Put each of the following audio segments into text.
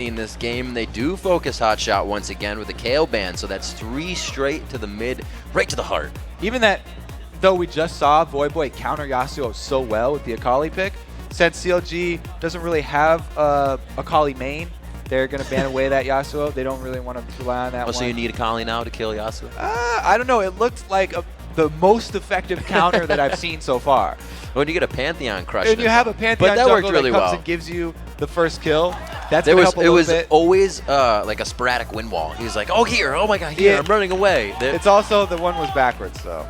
in this game. They do focus HotShot once again with the KO ban, so that's 3 straight to the mid, right to the heart. Even that, though we just saw Voyboy counter Yasuo so well with the Akali pick, since CLG doesn't really have Akali main, they're going to ban away that Yasuo. They don't really want to rely on that one. So you need Akali now to kill Yasuo? I don't know. It looked like the most effective counter that I've seen so far. When you get a Pantheon crush. And you have a Pantheon that worked really that comes well. and gives you the first kill. That's it gonna help a little bit. Always like a sporadic win wall. He's like, oh, here, oh my god, here, I'm running away. It's also, the one was backwards, so.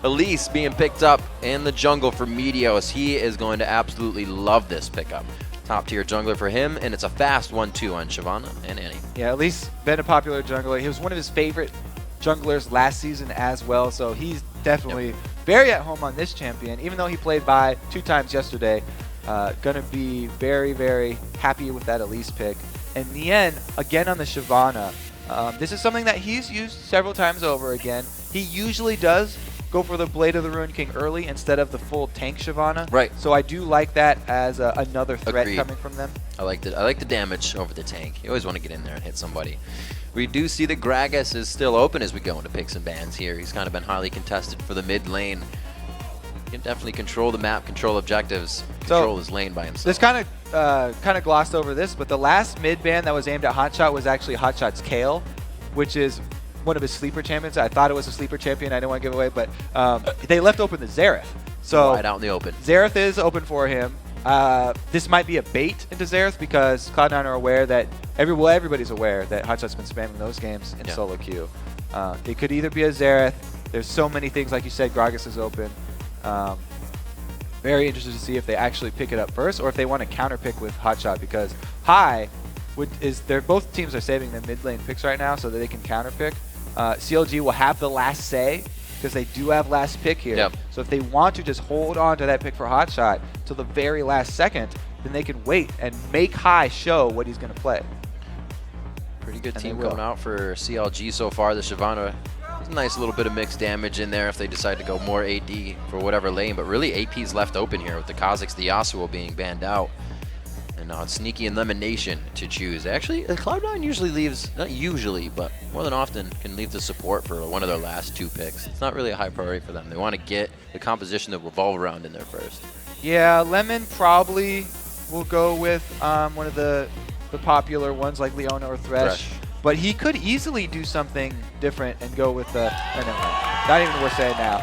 Elise being picked up in the jungle for Meteos. He is going to absolutely love this pickup. Top tier jungler for him, and it's a fast 1-2 on Shyvana and Annie. Yeah, Elise been a popular jungler. He was one of his favorite junglers last season as well, so he's definitely very at home on this champion, even though he played by 2 times yesterday. Gonna be very, very happy with that Elise pick. And Nien, again on the Shyvana. This is something that he's used several times over again. He usually does go for the Blade of the Ruined King early instead of the full tank Shyvana. Right. So I do like that as another threat Agreed. coming from them. I like the damage over the tank. You always want to get in there and hit somebody. We do see that Gragas is still open as we go into picks and bans here. He's kind of been highly contested for the mid lane. He can definitely control the map, control objectives, control his lane by himself. This kind of glossed over this, but the last mid ban that was aimed at HotShot was actually HotShot's Kale, which is one of his sleeper champions. I thought it was a sleeper champion. I didn't want to give away, but they left open the Xerath. So wide out in the open. Xerath is open for him. This might be a bait into Xerath because Cloud9 are aware that everybody's aware that HotShot's been spamming those games in solo queue. It could either be a Xerath. There's so many things, like you said. Gragas is open. Very interested to see if they actually pick it up first or if they want to counter pick with HotShot, because both teams are saving their mid lane picks right now so that they can counter pick. CLG will have the last say because they do have last pick here. Yep. So if they want to just hold on to that pick for HotShot till the very last second, then they can wait and make High show what he's going to play. Pretty good team going out for CLG so far. The Shyvana, there's a nice little bit of mixed damage in there if they decide to go more AD for whatever lane, but really AP's left open here with the Kha'Zix, the Yasuo being banned out. And now it's Sneaky and LemonNation to choose. Actually, Cloud9 usually leaves, not usually, but more than often can leave the support for one of their last 2 picks. It's not really a high priority for them. They want to get the composition to revolve around in there first. Yeah, Lemon probably will go with one of the popular ones like Leona or Thresh. But he could easily do something different and go with the... not even worth saying now.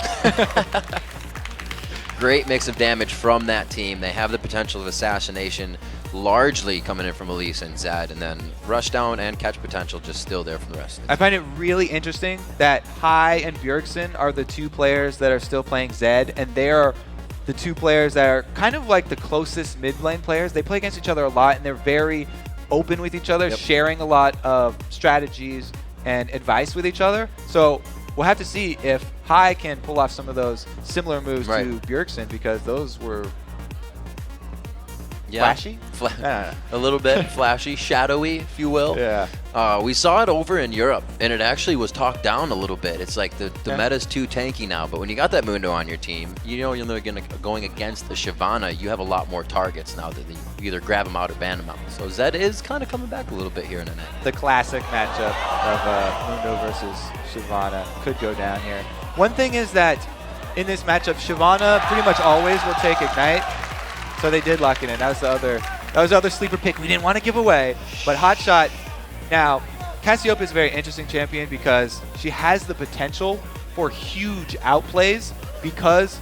Great mix of damage from that team. They have the potential of assassination largely coming in from Elise and Zed, and then rushdown and catch potential just still there from the rest. I find it really interesting that High and Bjergsen are the 2 players that are still playing Zed, and they are the 2 players that are kind of like the closest mid lane players. They play against each other a lot, and they're very open with each other, sharing a lot of strategies and advice with each other. So we'll have to see if High can pull off some of those similar moves to Bjergsen, because those were flashy? A little bit flashy, shadowy, if you will. Yeah. We saw it over in Europe, and it actually was talked down a little bit. It's like the meta's too tanky now, but when you got that Mundo on your team, you know you're going against the Shyvana, you have a lot more targets now that you either grab them out or ban them out. So Zed is kind of coming back a little bit here in the net. The classic matchup of Mundo versus Shyvana could go down here. One thing is that in this matchup, Shyvana pretty much always will take Ignite. So they did lock it in. That was the other sleeper pick we didn't want to give away. But HotShot, now, Cassiopeia is a very interesting champion because she has the potential for huge outplays because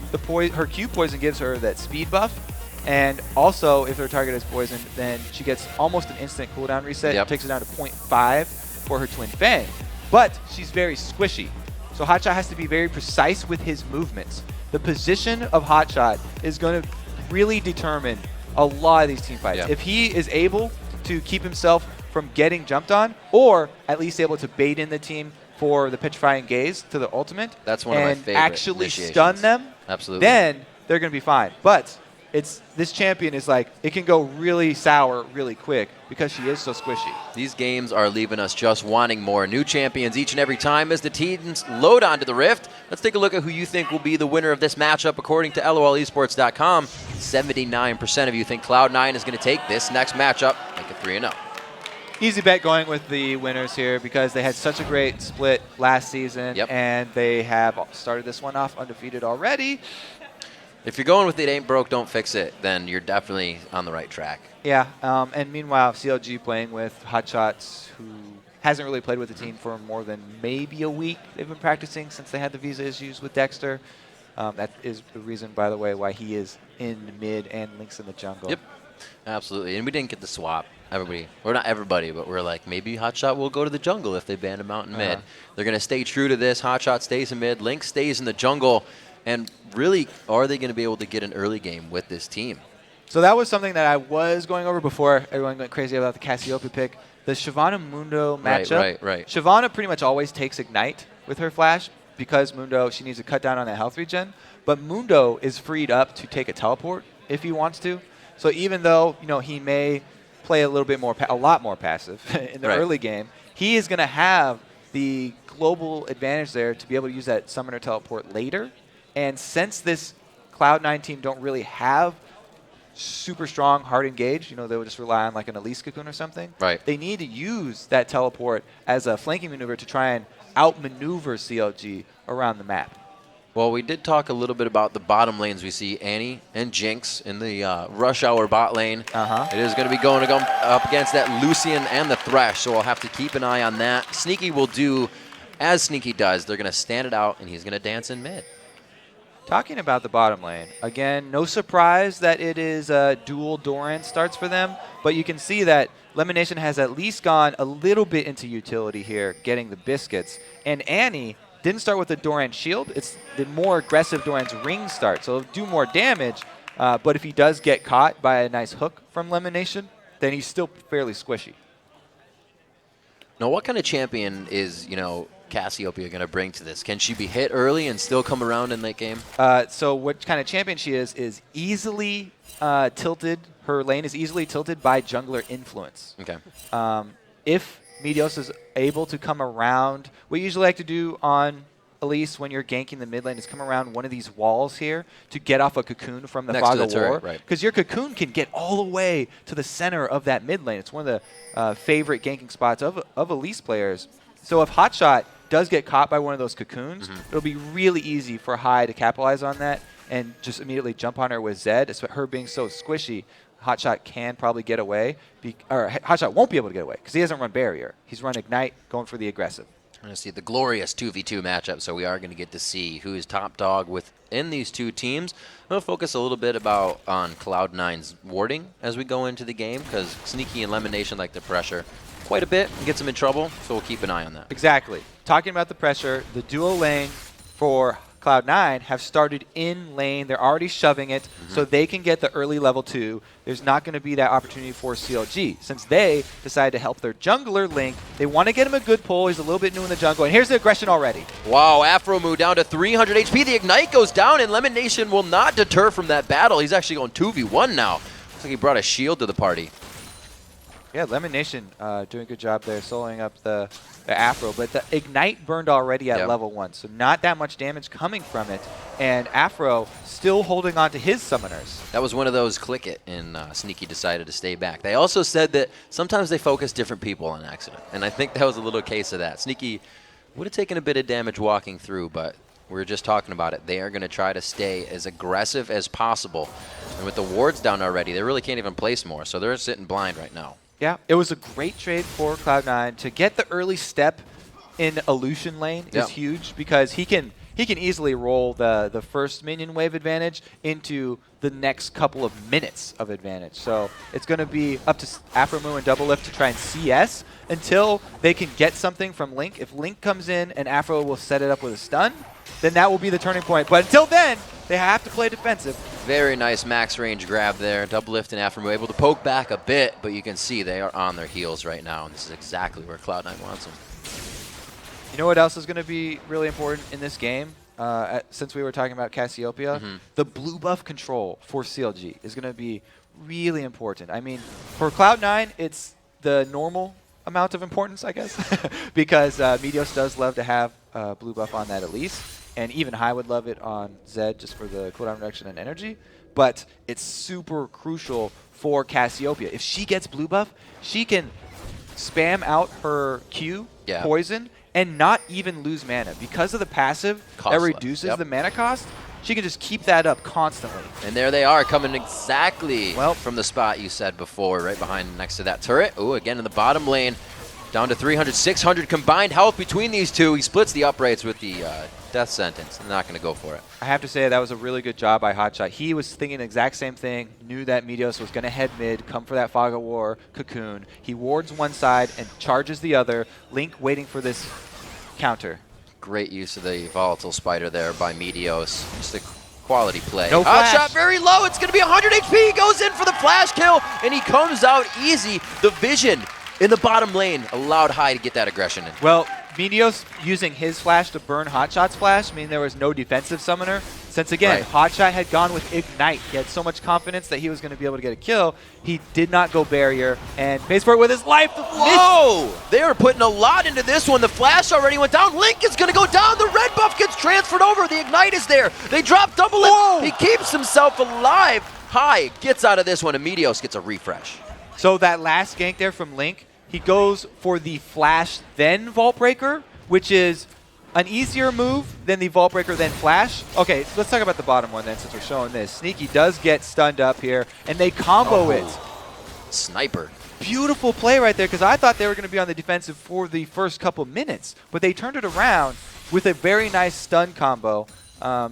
her Q poison gives her that speed buff. And also, if her target is poisoned, then she gets almost an instant cooldown reset. It takes it down to 0.5 for her Twin Fang. But she's very squishy. So HotShot has to be very precise with his movements. The position of HotShot is going to really determine a lot of these team fights. If he is able to keep himself from getting jumped on, or at least able to bait in the team for the Petrifying Gaze to the ultimate, that's one of my favorite actually initiations. stun them, absolutely, then they're going to be fine. But this champion is like, it can go really sour really quick because she is so squishy. These games are leaving us just wanting more. New champions each and every time as the teams load onto the Rift. Let's take a look at who you think will be the winner of this matchup according to LOLesports.com. 79% of you think Cloud9 is going to take this next matchup like it's 3-0. Easy bet going with the winners here because they had such a great split last season, and they have started this one off undefeated already. If you're going with it ain't broke, don't fix it, then you're definitely on the right track. Yeah, and meanwhile, CLG playing with HotShots, who hasn't really played with the team for more than maybe a week. They've been practicing since they had the visa issues with Dexter. That is the reason, by the way, why he is in mid and Link's in the jungle. Yep, absolutely. And we didn't get the swap. Everybody, or not everybody, but we're like, maybe HotShot will go to the jungle if they ban him out in mid. They're going to stay true to this. HotShot stays in mid. Link stays in the jungle. And really, are they going to be able to get an early game with this team? So that was something that I was going over before everyone went crazy about the Cassiopeia pick. The Shyvana Mundo matchup. Right. Shyvana pretty much always takes Ignite with her flash because Mundo, she needs to cut down on that health regen. But Mundo is freed up to take a teleport if he wants to. So even though he may play a little bit more, a lot more passive in the early game, he is going to have the global advantage there to be able to use that summoner teleport later. And since this Cloud9 team don't really have super strong hard engage, they would just rely on like an Elise Cocoon or something. Right. They need to use that teleport as a flanking maneuver to try and outmaneuver CLG around the map. Well, we did talk a little bit about the bottom lanes. We see Annie and Jinx in the Rush Hour bot lane. It is going to be going up against that Lucian and the Thresh, so we'll have to keep an eye on that. Sneaky will do as Sneaky does. They're going to stand it out, and he's going to dance in mid. Talking about the bottom lane, again, no surprise that it is dual Doran starts for them, but you can see that LemonNation has at least gone a little bit into utility here, getting the biscuits. And Annie didn't start with the Doran shield. It's the more aggressive Doran's ring start, so it'll do more damage. But if he does get caught by a nice hook from LemonNation, then he's still fairly squishy. Now, what kind of champion is, Cassiopeia going to bring to this? Can she be hit early and still come around in late game? So what kind of champion she is easily tilted. Her lane is easily tilted by jungler influence. Okay. If Meteos is able to come around, what you usually like to do on Elise when you're ganking the mid lane is come around one of these walls here to get off a cocoon from the Fog of War. Because your cocoon can get all the way to the center of that mid lane. It's one of the favorite ganking spots of Elise players. So if HotShot does get caught by one of those cocoons, it'll be really easy for Hai to capitalize on that and just immediately jump on her with Zed. Her being so squishy, HotShot can probably get away. Or HotShot won't be able to get away because he doesn't run Barrier. He's run Ignite, going for the aggressive. We're going to see the glorious 2v2 matchup, so we are going to get to see who is top dog within these two teams. I'm going to focus a little bit on Cloud9's warding as we go into the game because Sneaky and LemonNation like the pressure quite a bit and gets them in trouble, so we'll keep an eye on that. Exactly. Talking about the pressure, the duo lane for Cloud9 have started in lane. They're already shoving it so they can get the early level 2. There's not going to be that opportunity for CLG. Since they decided to help their jungler Link, they want to get him a good pull. He's a little bit new in the jungle. And here's the aggression already. Wow, Aphromoo down to 300 HP. The Ignite goes down, and LemonNation will not deter from that battle. He's actually going 2v1 now. Looks like he brought a shield to the party. Yeah, LemonNation doing a good job there, soloing up the Aphro. But the Ignite burned already at level 1, so not that much damage coming from it. And Aphro still holding on to his summoners. That was one of those click it, and Sneaky decided to stay back. They also said that sometimes they focus different people on accident, and I think that was a little case of that. Sneaky would have taken a bit of damage walking through, but we were just talking about it. They are going to try to stay as aggressive as possible. And with the wards down already, they really can't even place more, so they're sitting blind right now. Yeah, it was a great trade for Cloud9 to get the early step in Illusion lane is huge because he can easily roll the first minion wave advantage into the next couple of minutes of advantage. So it's going to be up to Aphromoo and Doublelift to try and CS until they can get something from Link. If Link comes in and Aphro will set it up with a stun, then that will be the turning point. But until then, they have to play defensive. Very nice max range grab there. Doublelift and Aphromoo able to poke back a bit, but you can see they are on their heels right now, and this is exactly where Cloud9 wants them. You know what else is going to be really important in this game? Since we were talking about Cassiopeia, the blue buff control for CLG is going to be really important. I mean, for Cloud9, it's the normal amount of importance, I guess, because Meteos does love to have blue buff on that Elise. And even Hai would love it on Zed just for the cooldown reduction and energy. But it's super crucial for Cassiopeia. If she gets blue buff, she can spam out her Q, poison, and not even lose mana. Because of the passive that reduces the mana cost, she can just keep that up constantly. And there they are, coming exactly from the spot you said before, right behind next to that turret. Oh, again in the bottom lane, down to 300, 600 combined health between these two. He splits the uprights with the death sentence. Not going to go for it. I have to say that was a really good job by HotShot. He was thinking the exact same thing, knew that Meteos was going to head mid, come for that Fog of War cocoon. He wards one side and charges the other. Link waiting for this counter. Great use of the volatile spider there by Meteos. Just a quality play. No flash. HotShot very low. It's going to be 100 HP. He goes in for the flash kill, and he comes out easy. The vision in the bottom lane allowed High to get that aggression in. Well, Meteos using his flash to burn HotShot's flash, meaning there was no defensive summoner. Since, again, HotShot had gone with Ignite. He had so much confidence that he was going to be able to get a kill. He did not go barrier and pays for it with his life. Whoa! They are putting a lot into this one. The flash already went down. Link is going to go down. The red buff gets transferred over. The Ignite is there. They drop Doublelift. He keeps himself alive. High gets out of this one, and Meteos gets a refresh. So that last gank there from Link, he goes for the flash then Vault Breaker, which is an easier move than the Vault Breaker then flash. Okay, let's talk about the bottom one then since we're showing this. Sneaky does get stunned up here, and they combo it. Sniper. Beautiful play right there, because I thought they were going to be on the defensive for the first couple minutes, but they turned it around with a very nice stun combo.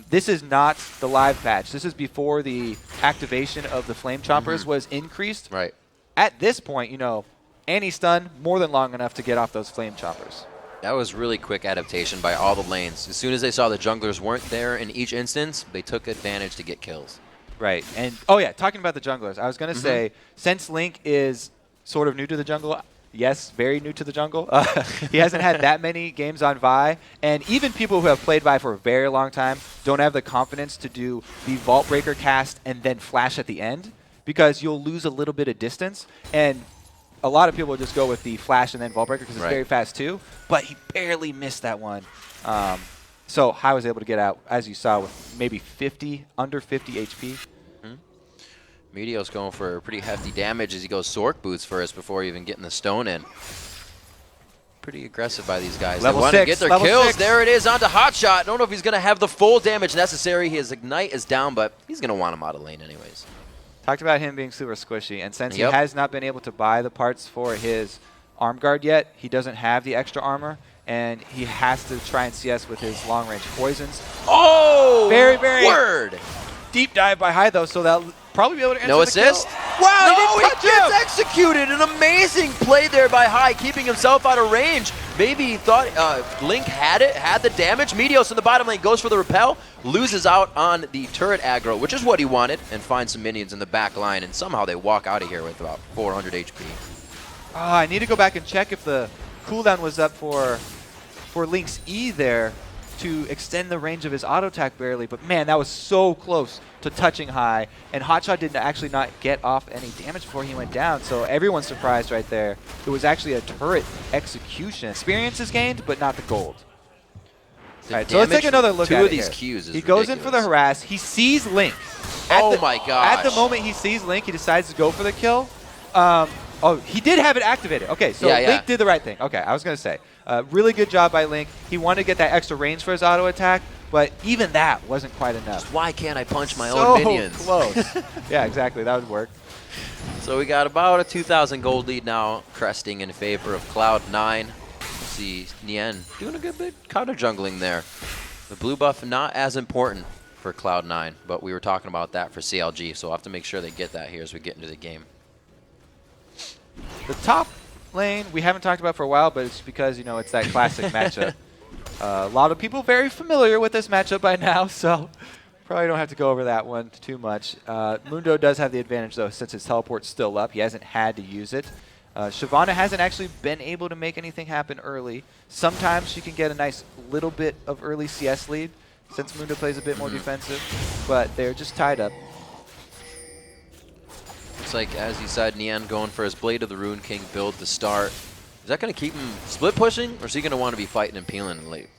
This is not the live patch. This is before the activation of the Flame Choppers was increased. Right. At this point, you know, anti-stun more than long enough to get off those Flame Choppers. That was really quick adaptation by all the lanes. As soon as they saw the junglers weren't there in each instance, they took advantage to get kills. Right. And, oh yeah, talking about the junglers, I was going to say, since Link is sort of new to the jungle, yes, very new to the jungle, he hasn't had that many games on Vi, and even people who have played Vi for a very long time don't have the confidence to do the Vault Breaker cast and then flash at the end, because you'll lose a little bit of distance, and a lot of people just go with the flash and then Vault Breaker because it's very fast too, but he barely missed that one. So High was able to get out, as you saw, with maybe under 50 HP. Meteos going for pretty hefty damage as he goes Sork Boots first before even getting the stone in. Pretty aggressive by these guys. Level they want 6, to get their level kills. 6. There it is onto HotShot. Don't know if he's going to have the full damage necessary. His Ignite is down, but he's going to want him out of lane anyways. Talked about him being super squishy, and since he has not been able to buy the parts for his arm guard yet, he doesn't have the extra armor, and he has to try and CS with his long-range poisons. Oh! Very, very word! Deep dive by High, though, so that'll probably be able to answer no the assist? Kill. Wow, no, he gets executed. An amazing play there by High, keeping himself out of range. Maybe he thought Link had the damage. Meteos in the bottom lane goes for the repel, loses out on the turret aggro, which is what he wanted, and finds some minions in the back line, and somehow they walk out of here with about 400 HP. I need to go back and check if the cooldown was up for Link's E there to extend the range of his auto attack barely, but man, that was so close to touching High, and HotShot didn't actually not get off any damage before he went down, so everyone's surprised right there. It was actually a turret execution. Experience is gained, but not the gold. All right, so let's take another look at it. Two of these Qs is He goes in for the harass. He sees Link. Oh my gosh. At the moment he sees Link, he decides to go for the kill. Oh, he did have it activated. Okay, so Link did the right thing. Okay, I was going to say. Really good job by Link. He wanted to get that extra range for his auto attack, but even that wasn't quite enough. Just why can't I punch my own minions? So close. Yeah, exactly. That would work. So we got about a 2,000 gold lead now, cresting in favor of Cloud9. See Nien doing a good bit counter jungling there. The blue buff not as important for Cloud9, but we were talking about that for CLG, so we'll have to make sure they get that here as we get into the game. The top lane we haven't talked about for a while, but it's because, you know, it's that classic matchup. A lot of people very familiar with this matchup by now, so probably don't have to go over that one too much. Mundo does have the advantage, though, since his teleport's still up. He hasn't had to use it. Shyvana hasn't actually been able to make anything happen early. Sometimes she can get a nice little bit of early CS lead, since Mundo plays a bit more defensive, but they're just tied up. Looks like, as you said, Nien going for his Blade of the Rune King build to start. Is that going to keep him split pushing, or is he going to want to be fighting and peeling late?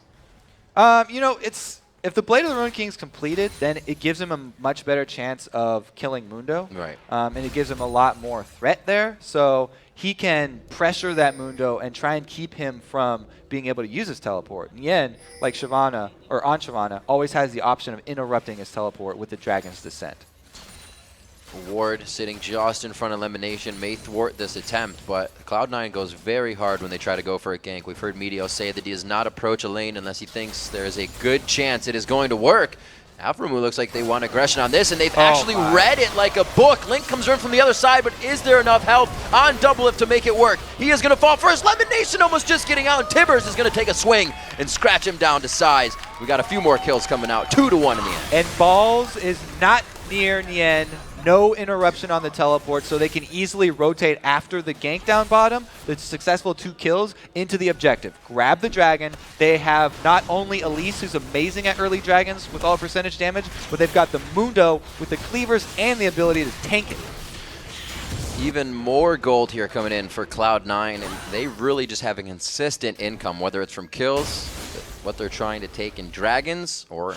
You know, it's if the Blade of the Ruined King is completed, then it gives him a much better chance of killing Mundo. Right. And it gives him a lot more threat there. So he can pressure that Mundo and try and keep him from being able to use his teleport. Nien, like Shyvana, or on Shyvana, always has the option of interrupting his teleport with the Dragon's Descent. Ward sitting just in front of LemonNation may thwart this attempt, but Cloud9 goes very hard when they try to go for a gank. We've heard Meteos say that he does not approach a lane unless he thinks there is a good chance it is going to work. Aphromoo looks like they want aggression on this, and they've actually read it like a book. Link comes in from the other side, but is there enough help on Doublelift to make it work? He is going to fall first. LemonNation almost just getting out, and Tibbers is going to take a swing and scratch him down to size. We got a few more kills coming out, 2-1 in the end. And Balls is not near Nien. No interruption on the teleport, so they can easily rotate after the gank down bottom, the successful 2 kills, into the objective. Grab the dragon. They have not only Elise, who's amazing at early dragons with all percentage damage, but they've got the Mundo with the cleavers and the ability to tank it. Even more gold here coming in for Cloud9, and they really just have a consistent income, whether it's from kills, what they're trying to take in dragons, or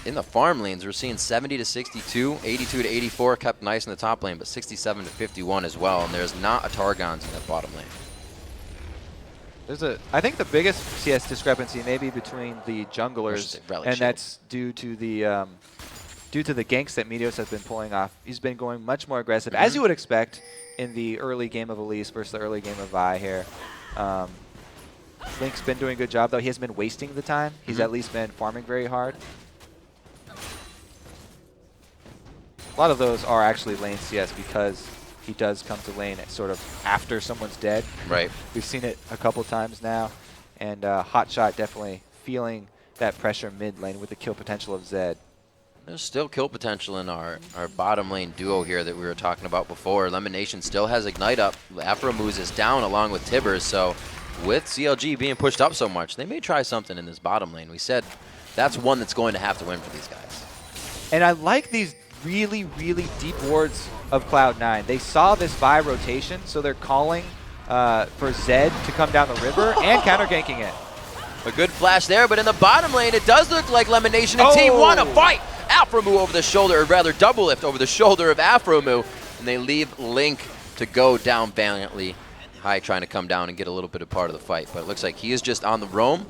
in the farm lanes. We're seeing 70 to 62, 82 to 84, kept nice in the top lane, but 67 to 51 as well, and there's not a Targons in that bottom lane. I think the biggest CS discrepancy may be between the junglers, and that's due to the ganks that Meteos has been pulling off. He's been going much more aggressive, as you would expect in the early game of Elise versus the early game of Vi here. Link's been doing a good job, though. He hasn't been wasting the time. He's at least been farming very hard. A lot of those are actually lane CS because he does come to lane sort of after someone's dead. Right. We've seen it a couple times now, and HotShot definitely feeling that pressure mid lane with the kill potential of Zed. There's still kill potential in our bottom lane duo here that we were talking about before. LemonNation still has Ignite up. Aphromoo is down along with Tibbers, so with CLG being pushed up so much, they may try something in this bottom lane. We said that's one that's going to have to win for these guys. And I like these really, really deep wards of Cloud9. They saw this Vi rotation, so they're calling for Zed to come down the river and counter-ganking it. A good flash there, but in the bottom lane, it does look like LemonNation and Team want to fight. Aphromoo over the shoulder, or rather Doublelift over the shoulder of Aphromoo, and they leave Link to go down valiantly. High trying to come down and get a little bit of part of the fight, but it looks like he is just on the roam.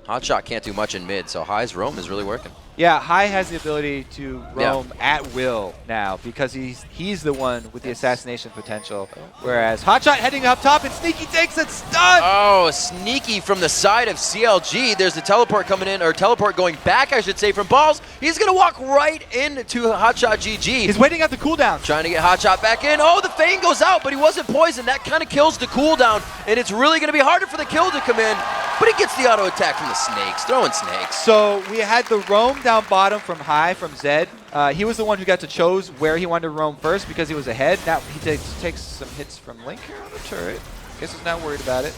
HotShot can't do much in mid, so High's roam is really working. Yeah, High has the ability to roam at will now because he's the one with the assassination potential, whereas HotShot heading up top and Sneaky takes a stun! Oh, Sneaky from the side of CLG. There's the teleport coming in, or teleport going back, I should say, from Balls. He's going to walk right into HotShotGG. He's waiting at the cooldown. Trying to get HotShot back in. Oh, the Fang goes out, but he wasn't poisoned. That kind of kills the cooldown, and it's really going to be harder for the kill to come in, but he gets the auto attack from the snakes, throwing snakes. So we had the roam down bottom from High, from Zed. He was the one who got to choose where he wanted to roam first because he was ahead. Now he takes some hits from Link here on the turret. Guess he's not worried about it.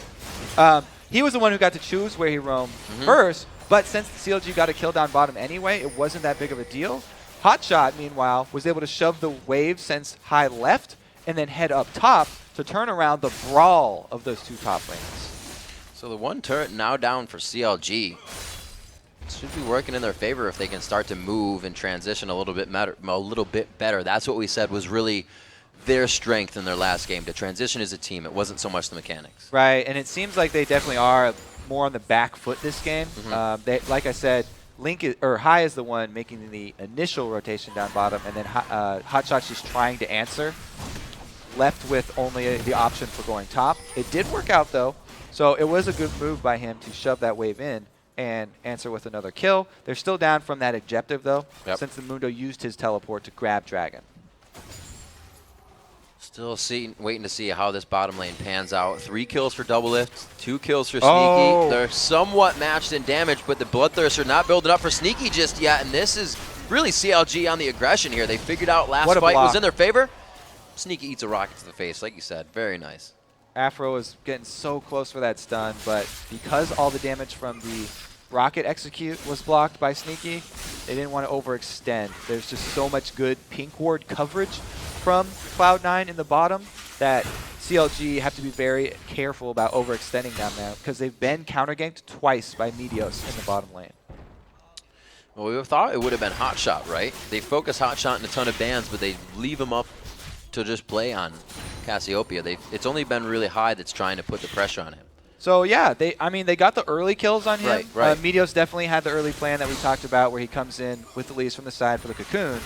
He was the one who got to choose where he roamed first, but since the CLG got a kill down bottom anyway, it wasn't that big of a deal. HotShot, meanwhile, was able to shove the wave since High left and then head up top to turn around the brawl of those two top lanes. So the one turret now down for CLG. Should be working in their favor if they can start to move and transition a little bit better. That's what we said was really their strength in their last game. To transition as a team, it wasn't so much the mechanics. Right, and it seems like they definitely are more on the back foot this game. Like I said, High is the one making the initial rotation down bottom, and then HotShot's just trying to answer, left with only the option for going top. It did work out though, so it was a good move by him to shove that wave in and answer with another kill. They're still down from that objective though, since the Mundo used his teleport to grab Dragon. Still waiting to see how this bottom lane pans out. 3 kills for Doublelift, 2 kills for Sneaky. They're somewhat matched in damage, but the Bloodthirst are not building up for Sneaky just yet, and this is really CLG on the aggression here. They figured out last fight was in their favor. Sneaky eats a rocket to the face, like you said. Very nice. Aphro is getting so close for that stun, but because all the damage from the rocket execute was blocked by Sneaky, they didn't want to overextend. There's just so much good pink ward coverage from Cloud9 in the bottom that CLG have to be very careful about overextending down there because they've been counter-ganked twice by Meteos in the bottom lane. Well, we thought it would have been HotShot, right? They focus HotShot in a ton of bans, but they leave him up to just play on Cassiopeia. It's only been really high that's trying to put the pressure on him. So yeah, they got the early kills on him. Right. Meteos definitely had the early plan that we talked about, where he comes in with the leads from the side for the cocoon,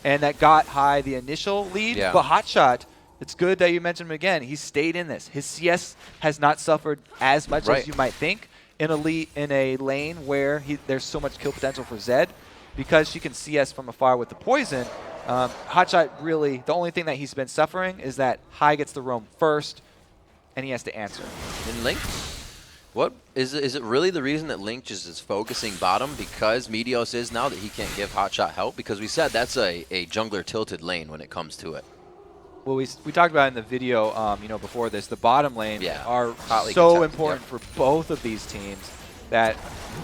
and that got high the initial lead. Yeah. But HotShot, it's good that you mentioned him again. He stayed in this. His CS has not suffered as much as you might think in a lane where there's so much kill potential for Zed, because she can CS from afar with the poison. HotShot really, the only thing that he's been suffering is that High gets the roam first, and he has to answer. And Link, what is it really the reason that Link just is focusing bottom because Meteos is now that he can't give HotShot help? Because we said that's a jungler tilted lane when it comes to it. Well, we talked about in the video, before this, the bottom lane are hotly so contested, important for both of these teams. That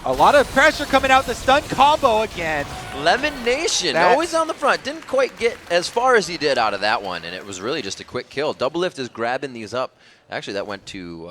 a lot of pressure coming out the stun combo again. LemonNation always on the front. Didn't quite get as far as he did out of that one, and it was really just a quick kill. Doublelift is grabbing these up. Actually, that went to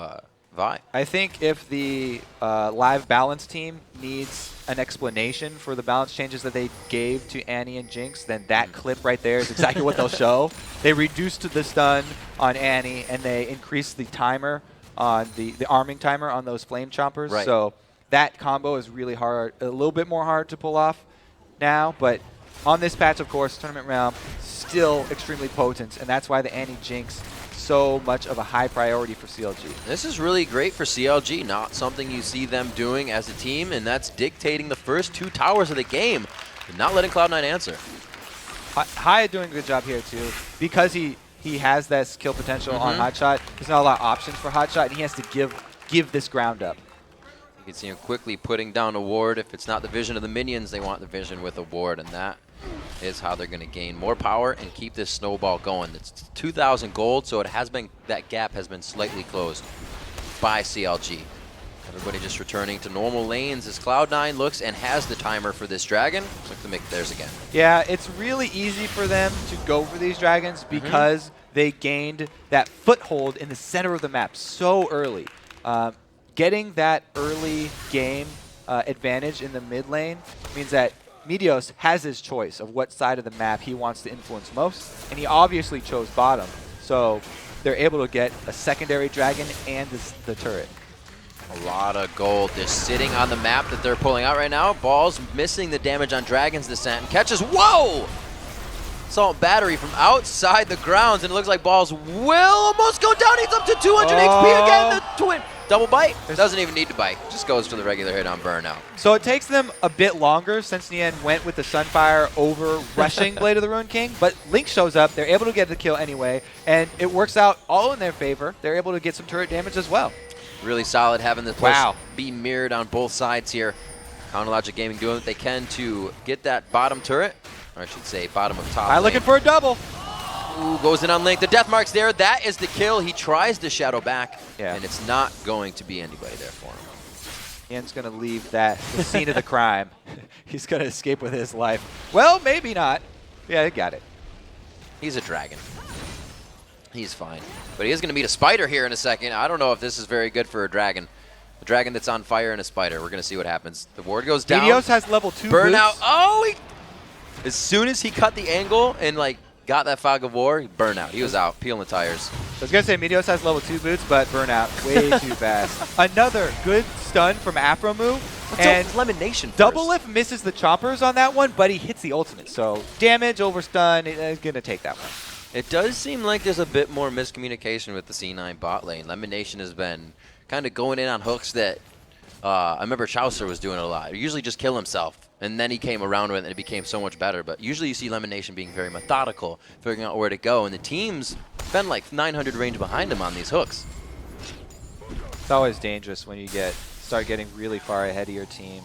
Vi. I think if the live balance team needs an explanation for the balance changes that they gave to Annie and Jinx, then that clip right there is exactly what they'll show. They reduced the stun on Annie, and they increased the timer on the arming timer on those flame chompers. Right. So that combo is really hard, a little bit more hard to pull off now, but on this patch, of course, tournament round, still extremely potent, and that's why the Annie Jinx so much of a high priority for CLG. This is really great for CLG, not something you see them doing as a team, and that's dictating the first 2 towers of the game, and not letting Cloud9 answer. High doing a good job here too, because he has that skill potential on HotShot. There's not a lot of options for HotShot, and he has to give this ground up. You can see him quickly putting down a ward. If it's not the vision of the minions, they want the vision with a ward, and that is how they're going to gain more power and keep this snowball going. It's 2,000 gold, so that gap has been slightly closed by CLG. Everybody just returning to normal lanes as Cloud9 looks and has the timer for this dragon. Look to make theirs again. Yeah, it's really easy for them to go for these dragons because they gained that foothold in the center of the map so early. Getting that early game advantage in the mid lane means that Meteos has his choice of what side of the map he wants to influence most, and he obviously chose bottom. So they're able to get a secondary dragon and the turret. A lot of gold just sitting on the map that they're pulling out right now. Ball's missing the damage on Dragon's Descent and catches. Whoa! Assault battery from outside the grounds, and it looks like Balls will almost go down. He's up to 200 HP again. The twin double bite. Doesn't even need to bite. Just goes for the regular hit on burnout. So it takes them a bit longer since Nien went with the Sunfire over rushing Blade of the Ruined King, but Link shows up. They're able to get the kill anyway, and it works out all in their favor. They're able to get some turret damage as well. Really solid having the push be mirrored on both sides here. Counterlogic Gaming doing what they can to get that bottom turret, or I should say bottom of top lane. Looking for a double. Ooh, goes in on Link. The death mark's there. That is the kill. He tries to shadow back, and it's not going to be anybody there for him. Nien's going to leave the scene of the crime. He's going to escape with his life. Well, maybe not. Yeah, he got it. He's a dragon. He's fine. But he is going to meet a spider here in a second. I don't know if this is very good for a dragon. A dragon that's on fire and a spider. We're going to see what happens. The ward goes down. Meteos has level 2 burnout. boots. Oh, as soon as he cut the angle and got that fog of war, burnout. He was out, peeling the tires. I was going to say Meteos has level 2 boots, but burnout way too fast. Another good stun from Aphromoo. And LemonNation Doublelift misses the choppers on that one, but he hits the ultimate. So damage over stun is going to take that one. It does seem like there's a bit more miscommunication with the C9 bot lane. LemonNation has been kind of going in on hooks that I remember Chaucer was doing a lot. He usually just kill himself, and then he came around with it and it became so much better. But usually you see LemonNation being very methodical, figuring out where to go, and the team's been like 900 range behind him on these hooks. It's always dangerous when you start getting really far ahead of your team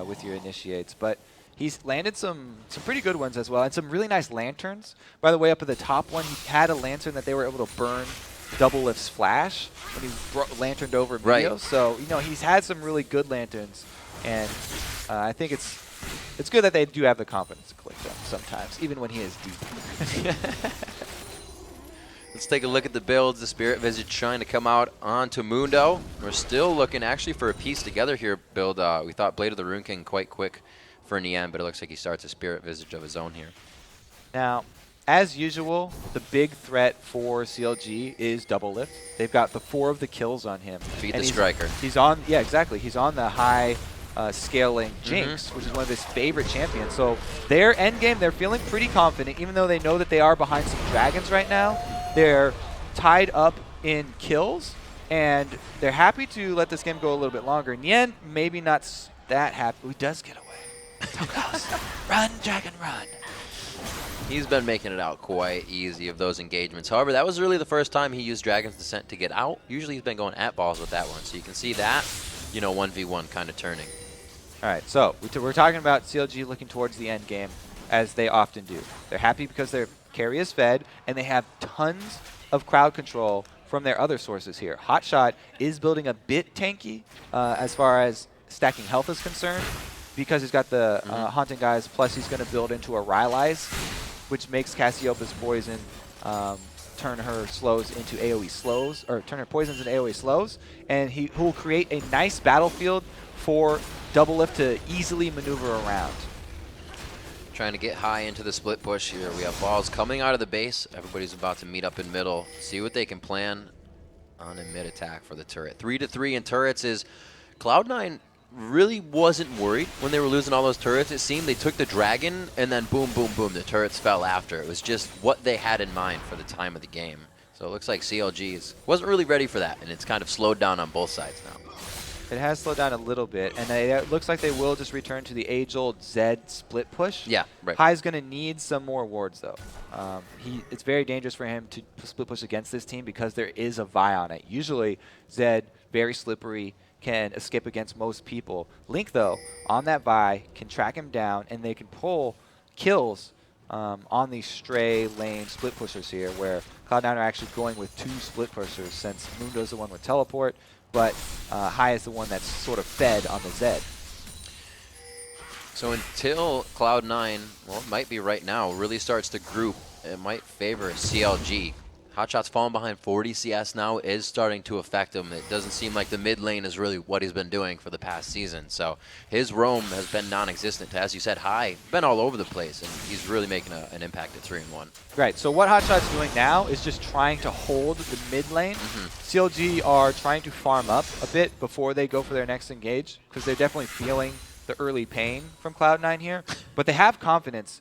with your initiates. But he's landed some pretty good ones as well, and some really nice lanterns. By the way, up at the top one, he had a lantern that they were able to burn Doublelift's flash when he lanterned over Meteos. So, he's had some really good lanterns, and I think it's good that they do have the confidence to click them sometimes, even when he is deep. Let's take a look at the builds. The Spirit Visage trying to come out onto Mundo. We're still looking actually for a piece together here build. We thought Blade of the Ruined King quite quick for Nien, but it looks like he starts a Spirit Visage of his own here. Now, as usual, the big threat for CLG is Doublelift. They've got the 4 of the kills on him. Feed the striker. He's on, yeah, exactly. He's on the high scaling Jinx, which is one of his favorite champions. So their end game, they're feeling pretty confident, even though they know that they are behind some dragons right now. They're tied up in kills, and they're happy to let this game go a little bit longer. Nien maybe not that happy. He does get away. So close. Run, dragon, run. He's been making it out quite easy of those engagements. However, that was really the first time he used Dragon's Descent to get out. Usually he's been going at balls with that one. So you can see that, you know, 1v1 kind of turning. All right, so we're talking about CLG looking towards the end game, as they often do. They're happy because their carry is fed, and they have tons of crowd control from their other sources here. HotShot is building a bit tanky as far as stacking health is concerned, because he's got the Haunting Guys, plus he's going to build into a Rylai's, which makes Cassiopeia's poison turn her slows into AoE slows, or turn her poisons into AoE slows, and he will create a nice battlefield for Doublelift to easily maneuver around. Trying to get high into the split push here. We have balls coming out of the base. Everybody's about to meet up in middle. See what they can plan on a mid attack for the turret. 3-3 in turrets is Cloud9 really wasn't worried when they were losing all those turrets. It seemed they took the dragon and then boom, boom, boom, the turrets fell after. It was just what they had in mind for the time of the game. So it looks like CLG wasn't really ready for that, and it's kind of slowed down on both sides now. It has slowed down a little bit, and it looks like they will just return to the age-old Zed split push. Yeah, right. Hai's going to need some more wards, though. It's very dangerous for him to split push against this team because there is a Vi on it. Usually, Zed, very slippery, can escape against most people. Link, though, on that Vi, can track him down, and they can pull kills on these stray lane split pushers here, where Cloud9 are actually going with 2 split pushers, since Mundo's the one with teleport, but Hai is the one that's sort of fed on the Zed. So until Cloud9, well, it might be right now, really starts to group, it might favor CLG. HotShot's falling behind 40 CS now, is starting to affect him. It doesn't seem like the mid lane is really what he's been doing for the past season. So his roam has been non-existent. As you said, Hai, been all over the place, and he's really making an impact at 3-1. Right, so what HotShot's doing now is just trying to hold the mid lane. CLG are trying to farm up a bit before they go for their next engage, because they're definitely feeling the early pain from Cloud9 here. But they have confidence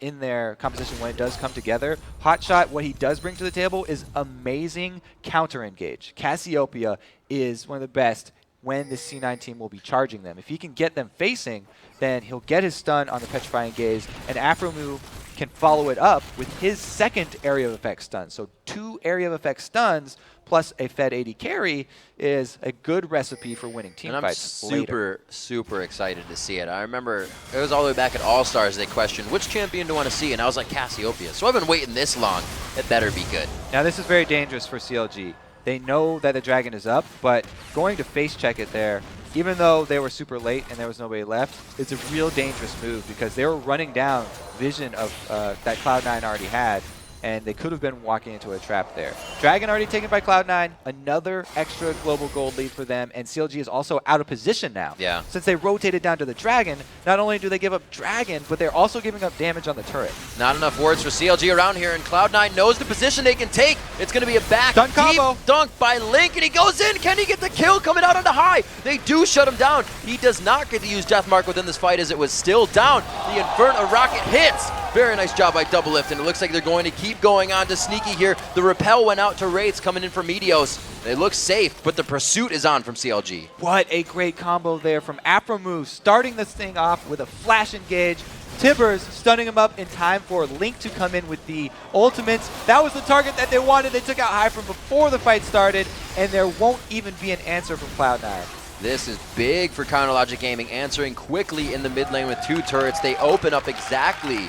in their composition when it does come together. HotShot, what he does bring to the table is amazing counter engage. Cassiopeia is one of the best when the C9 team will be charging them. If he can get them facing, then he'll get his stun on the Petrifying Gaze, and Aphromoo can follow it up with his second area of effect stun. So 2 area of effect stuns plus a fed AD carry is a good recipe for winning team fights later. Super excited to see it. I remember it was all the way back at All-Stars they questioned, which champion do you want to see? And I was like, Cassiopeia. So I've been waiting this long. It better be good. Now this is very dangerous for CLG. They know that the dragon is up, but going to face check it there, even though they were super late and there was nobody left, it's a real dangerous move because they were running down vision of that Cloud9 already had, and they could have been walking into a trap there. Dragon already taken by Cloud9, another extra global gold lead for them, and CLG is also out of position now. Yeah. Since they rotated down to the dragon, not only do they give up dragon, but they're also giving up damage on the turret. Not enough words for CLG around here, and Cloud9 knows the position they can take. It's going to be a back Dunk combo. deep dunk by Link, and he goes in. Can he get the kill coming out on the Hai? They do shut him down. He does not get to use Death Mark within this fight as it was still down. The Inferno rocket hits. Very nice job by Doublelift, and it looks like they're going to keep going on to Sneaky here. The repel went out to Wraiths coming in from Meteos. They look safe, but the pursuit is on from CLG. What a great combo there from Aphromoo, starting this thing off with a flash engage. Tibbers stunning him up in time for Link to come in with the ultimates. That was the target that they wanted. They took out Hai from before the fight started, and there won't even be an answer from Cloud9. This is big for Counterlogic Gaming, answering quickly in the mid lane with 2 turrets. They open up exactly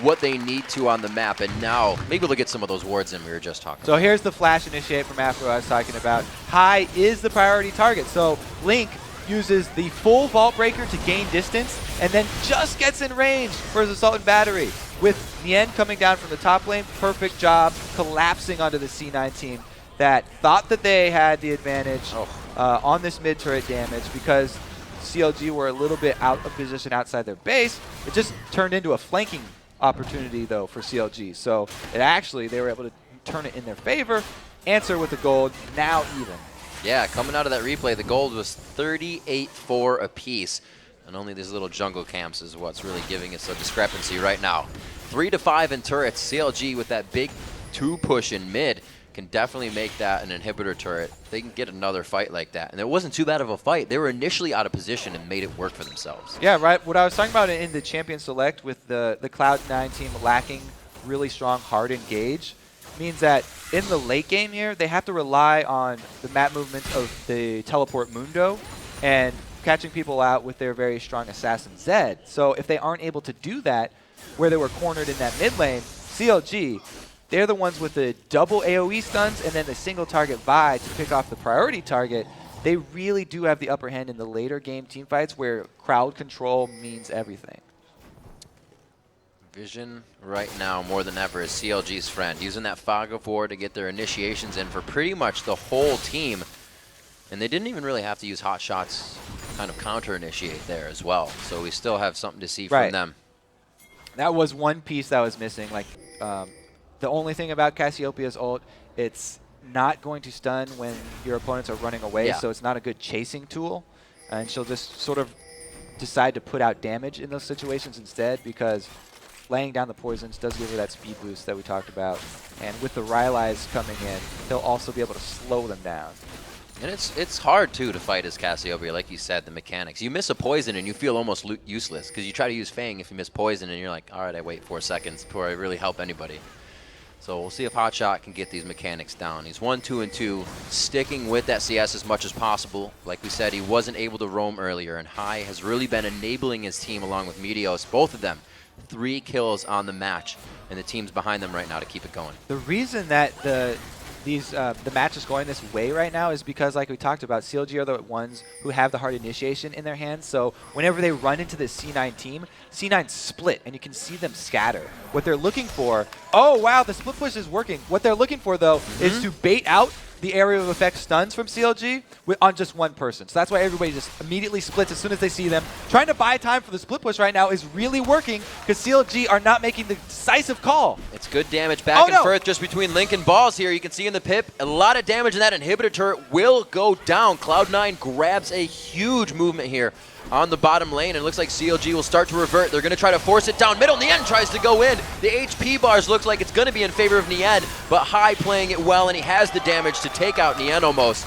what they need to on the map, and now maybe they'll get some of those wards in we were just talking about. So here's the flash initiate from Aphro I was talking about. Hai is the priority target, so Link uses the full Vault Breaker to gain distance, and then just gets in range for his Assault and Battery. With Nien coming down from the top lane, perfect job collapsing onto the C9 team that thought that they had the advantage on this mid turret damage, because CLG were a little bit out of position outside their base. It just turned into a flanking opportunity, though, for CLG. So they were able to turn it in their favor, answer with the gold, now even. Yeah, coming out of that replay, the gold was 38-4 apiece. And only these little jungle camps is what's really giving us a discrepancy right now. 3-5 in turrets. CLG with that big 2 push in mid can definitely make that an inhibitor turret. They can get another fight like that. And it wasn't too bad of a fight. They were initially out of position and made it work for themselves. Yeah, right. What I was talking about in the Champion Select with the Cloud9 team lacking really strong hard engage means that in the late game here, they have to rely on the map movements of the Teleport Mundo and catching people out with their very strong Assassin Zed. So if they aren't able to do that, where they were cornered in that mid lane, CLG, they're the ones with the double AoE stuns and then the single target buy to pick off the priority target. They really do have the upper hand in the later game teamfights where crowd control means everything. Vision right now more than ever is CLG's friend, using that Fog of War to get their initiations in for pretty much the whole team. And they didn't even really have to use hot shots kind of counter-initiate there as well. So we still have something to see from them. That was one piece that was missing. Like the only thing about Cassiopeia's ult, it's not going to stun when your opponents are running away, so it's not a good chasing tool. And she'll just sort of decide to put out damage in those situations instead, because laying down the poisons does give her that speed boost that we talked about. And with the Rylai's coming in, he'll also be able to slow them down. And it's hard, too, to fight as Cassiopeia, like you said, the mechanics. You miss a poison and you feel almost useless, because you try to use Fang if you miss poison, and you're like, all right, I wait 4 seconds before I really help anybody. So we'll see if HotShot can get these mechanics down. He's 1, 2, and 2, sticking with that CS as much as possible. Like we said, he wasn't able to roam earlier, and Hai has really been enabling his team along with Meteos, both of them. 3 kills on the match, and the team's behind them right now to keep it going. The reason that the match is going this way right now is because, like we talked about, CLG are the ones who have the hard initiation in their hands. So whenever they run into this C9 team, C9 split, and you can see them scatter. What they're looking for, oh wow, the split push is working. What they're looking for, though, is to bait out the area of effect stuns from CLG on just one person. So that's why everybody just immediately splits as soon as they see them. Trying to buy time for the split push right now is really working, because CLG are not making the decisive call. It's good damage back and forth just between Link and Balls here. You can see in the pip, a lot of damage, in that inhibitor turret will go down. Cloud9 grabs a huge movement here on the bottom lane, and it looks like CLG will start to revert. They're going to try to force it down middle. Nien tries to go in. The HP bars looks like it's going to be in favor of Nien, but Hai playing it well, and he has the damage to take out Nien almost.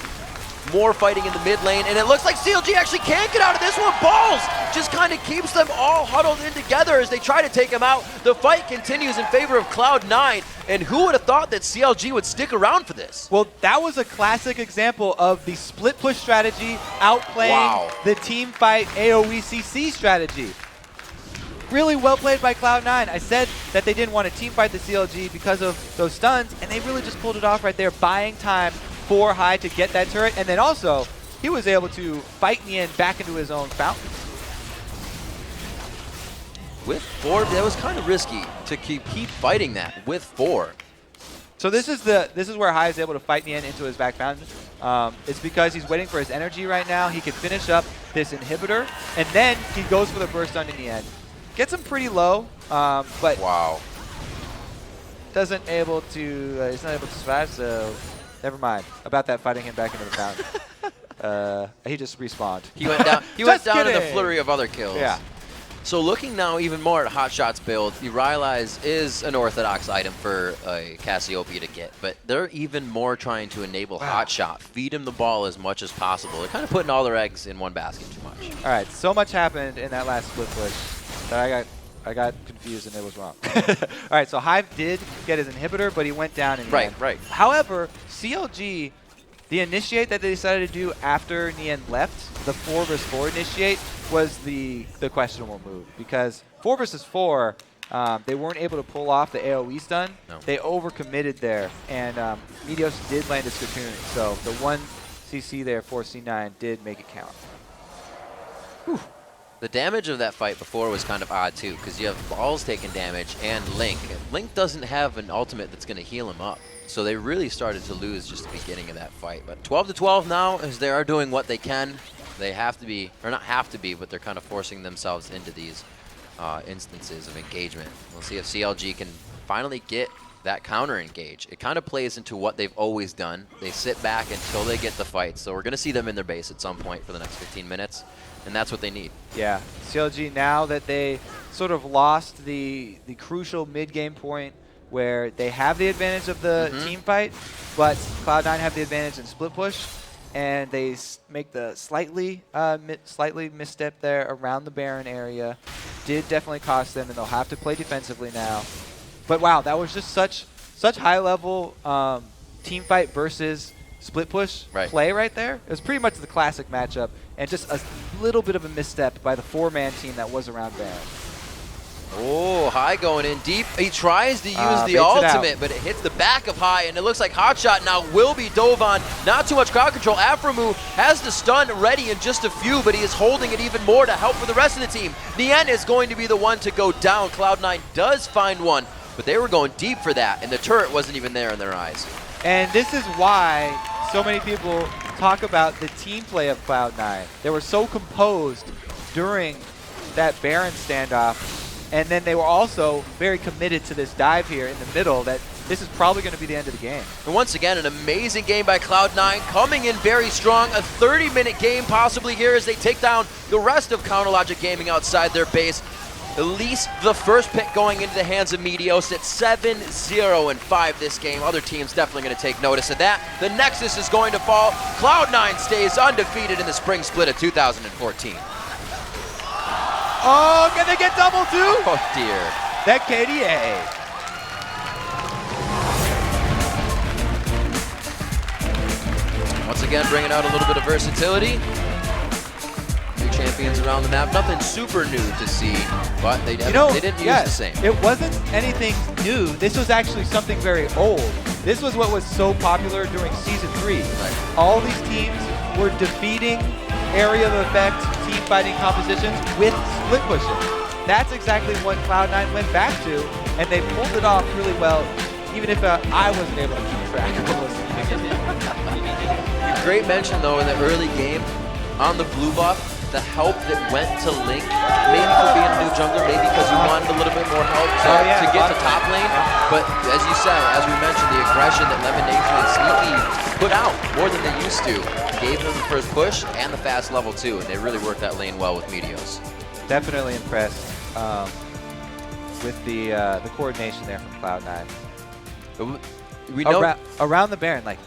More fighting in the mid lane, and it looks like CLG actually can't get out of this one. Balls just kind of keeps them all huddled in together as they try to take him out. The fight continues in favor of Cloud9, and who would have thought that CLG would stick around for this? Well, that was a classic example of the split push strategy outplaying the team fight AoE CC strategy. Really well played by Cloud9. I said that they didn't want to team fight the CLG because of those stuns, and they really just pulled it off right there, buying time for Hai to get that turret, and then also he was able to fight Nien back into his own fountain. With 4, that was kind of risky to keep fighting that with 4. So this is where Hai is able to fight Nien into his back fountain. It's because he's waiting for his energy right now. He can finish up this inhibitor, and then he goes for the burst onto Nien. Gets him pretty low, but he's not able to survive, so never mind about that fighting him back into the fountain. He just respawned. He went down. He went down in a flurry of other kills. Yeah. So looking now even more at HotShot's build, the Rylai's is an orthodox item for Cassiopeia to get, but they're even more trying to enable HotShot, feed him the ball as much as possible. They're kind of putting all their eggs in one basket too much. All right, so much happened in that last split push that I got confused and it was wrong. All right, so Hive did get his inhibitor, but he went down in the end. Right. However, CLG, the initiate that they decided to do after Nien left, the 4 versus 4 initiate, was the questionable move, because 4 versus 4, they weren't able to pull off the AoE stun. No. They overcommitted there, and Meteos did land a Cocoon, so the 1 CC there for C9 did make it count. Whew. The damage of that fight before was kind of odd too, because you have Balls taking damage and Link. Link doesn't have an ultimate that's going to heal him up. So they really started to lose just the beginning of that fight. But 12-12 now, as they are doing what they can. They have to be, or not have to be, but they're kind of forcing themselves into these instances of engagement. We'll see if CLG can finally get that counter engage. It kind of plays into what they've always done. They sit back until they get the fight. So we're going to see them in their base at some point for the next 15 minutes, and that's what they need. Yeah, CLG, now that they sort of lost the crucial mid-game point where they have the advantage of the team fight, but Cloud9 have the advantage in split push, and they make the slightly misstep there around the Baron area. Did definitely cost them, and they'll have to play defensively now. But wow, that was just such high-level team fight versus split push play right there. It was pretty much the classic matchup, and just a little bit of a misstep by the 4-man team that was around Baron. Oh, High going in deep. He tries to use the ultimate, but it hits the back of High, and it looks like HotShot now will be dove on. Not too much crowd control. Aphromoo has the stun ready in just a few, but he is holding it even more to help for the rest of the team. Nien is going to be the one to go down. Cloud9 does find one, but they were going deep for that, and the turret wasn't even there in their eyes. And this is why so many people talk about the team play of Cloud9. They were so composed during that Baron standoff, and then they were also very committed to this dive here in the middle that this is probably going to be the end of the game. And once again, an amazing game by Cloud9, coming in very strong. A 30-minute game possibly here as they take down the rest of CounterLogic Gaming outside their base. At least the first pick going into the hands of Meteos at 7-0-5 this game. Other teams definitely going to take notice of that. The Nexus is going to fall. Cloud9 stays undefeated in the spring split of 2014. Oh, can they get double too? Oh dear. That KDA. Once again, bringing out a little bit of versatility. New champions around the map. Nothing super new to see, but they didn't use the same. It wasn't anything new. This was actually something very old. This was what was so popular during Season 3. Right. All these teams were defeating area of effect team fighting compositions with split pushing. That's exactly what Cloud9 went back to, and they pulled it off really well, even if I wasn't able to keep track of what was. Great mention, though, in the early game, on the blue buff, the help that went to Link, maybe for being a new jungler, maybe because he wanted a little bit more help to get to top lane. But as you said, as we mentioned, the aggression that LemonNation and Sneaky put out more than they used to gave them the first push and the fast level 2, and they really worked that lane well with Meteos. Definitely impressed with the coordination there from Cloud9. We know around the Baron, like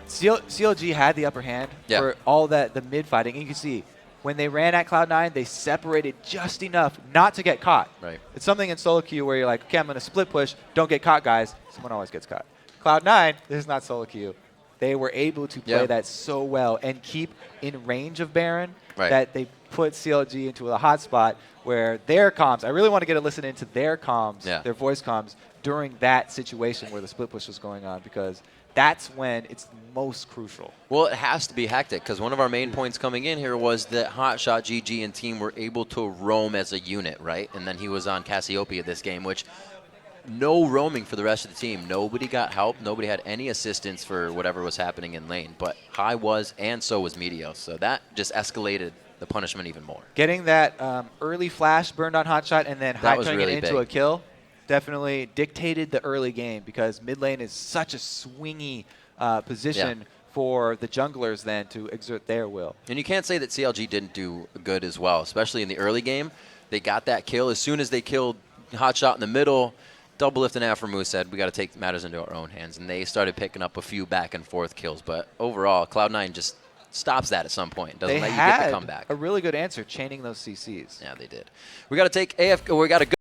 CLG had the upper hand for all the mid fighting. And you can see when they ran at Cloud9, they separated just enough not to get caught. Right. It's something in solo queue where you're like, okay, I'm going to split push. Don't get caught, guys. Someone always gets caught. Cloud9, this is not solo queue. They were able to play that so well and keep in range of Baron that they put CLG into a hot spot where their comms, I really want to get a listen into their comms, their voice comms, during that situation where the split push was going on, because that's when it's most crucial. Well, it has to be hectic, because one of our main points coming in here was that HotShotGG and team were able to roam as a unit, right? And then he was on Cassiopeia this game, which no roaming for the rest of the team. Nobody got help. Nobody had any assistance for whatever was happening in lane. But High was, and so was Meteos. So that just escalated the punishment even more. Getting that early flash burned on HotShot and then High turning it into a kill definitely dictated the early game, because mid lane is such a swingy position for the junglers then to exert their will. And you can't say that CLG didn't do good as well, especially in the early game. They got that kill. As soon as they killed HotShot in the middle, Doublelift and Aphromoo said, we got to take matters into our own hands, and they started picking up a few back and forth kills. But overall, Cloud9 just stops that at some point. Doesn't let you get the comeback. A really good answer chaining those CCs. Yeah, they did. We got to take we got to go.